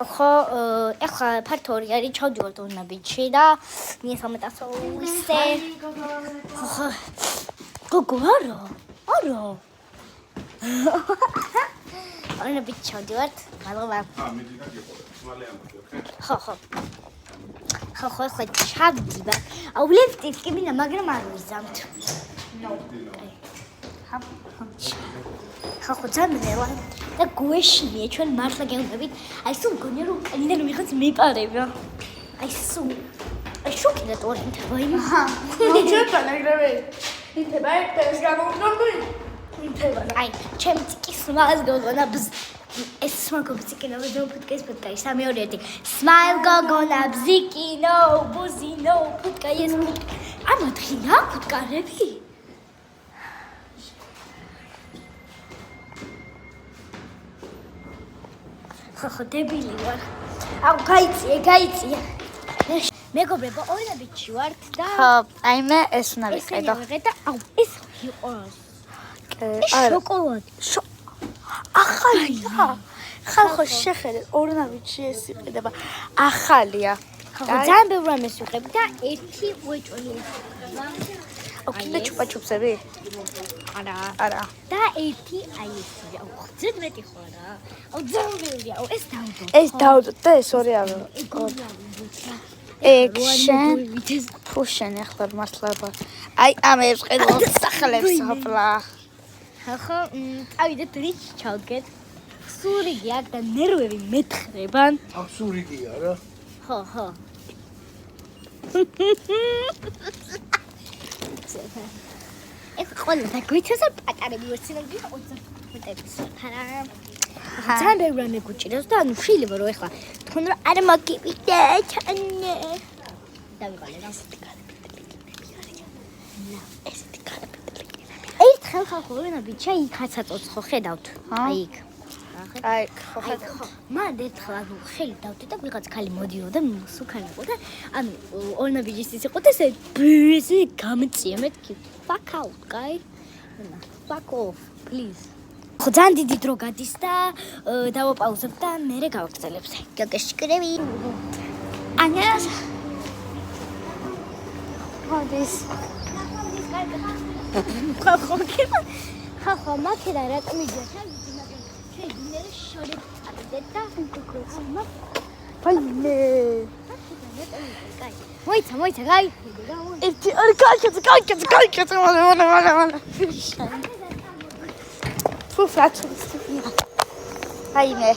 ხო, ეხლა ფართორი არის ჩავდივართ ორნაბიჯში და მიესალმეთ ისე. ხო. გოგო არა. ორნაბიჯში ჩავდივართ. მადლობა. მიდი და გიყოლე. მალე ამბობ, ოკეი? ხო. ხო, ეხლა ჩავდივართ. ლიფტით კი მინდა, მაგრამ არ ვიზამთ. ხო, ძამრელა და გვეშინია ჩვენ მართლა გეუბნებით. აი სულ მგონია რომ კანიდან ვიღაც მიპარება. აი სულ შოკირად ორინტ ვაიმე. მოჩერდა ნაგრევი. ინთება ეს გამოვდობი. ინთება. აი ჩემი ტიკი smile გოგონა ეს სმაგობციკინო ვიდეოფუტკეს ფუტკაი 3-2-1 smile გოგონა ბზიკინო ბუზინო ფუტკაი ეს ამათხია ფუტკარები ხო დებილი ვარ აუ გაიწია მეგობრებო ორნაბიჯში ვართ და ხო აი მე ეს უნდა ვიყიდო და აუ ეს იყო შოკოლადი ახალია ხალხო შეხედეთ ორნაბიჯში ეს იყიდება ახალია ხო ძალიან ბევრ რამეს ვიყებ და ერთი უეჭველი ოქინდა ჩუპაჩუპსები არა და ერთი აი ეს აუ ძედ მეტი ხო არა აუ ძალიან ბევრია აუ ეს დავდო და ეს ორი არა ექშენ ფუშენ ახლა მართლობა აი ამებს ყიდულობ სახელებს ჰოპლა ხო წავიდეთ რიჩ ჩავდგეთ სურიგი აქ და ნერვები მეთხრებან აქ სურიგია რა ხო ეს ყველა და გვიწევს პატარები ვერცინები 20 მეტების არა ძალიან ბევრი რამე გუჭირავს და ანუ შეიძლება რომ ეხლა თქვენ რომ არ მოგივიდე ჩანე დავიყალე რა ესეთი კარაპეტლიკი ერთხელ ხალხო ორნაბიჯში იქაც აწოცხო ხედავთ აი იქ აი ხო მან ერთხელ ანუ ხელი დავდე და ვიღაც ხალი მოდიოდა სუქანაკო და ანუ ორნაბიჯის ის იყო და ესე გამწია მეთქი fuck out guy fuck off please ხო ძალიან დიდი დრო გადის და დავაპაუზებ და მერე გავაგრძელებთ გაგაშკრები ანას მოდის ხო მაქედა რატომ იდეა ჩვენ დინერე შორეთ წავიდეთ და გოგოა ფაინე მოიცა გაი ერთი ორი გაიქეც მალე ფუ ფლაჩს აიმე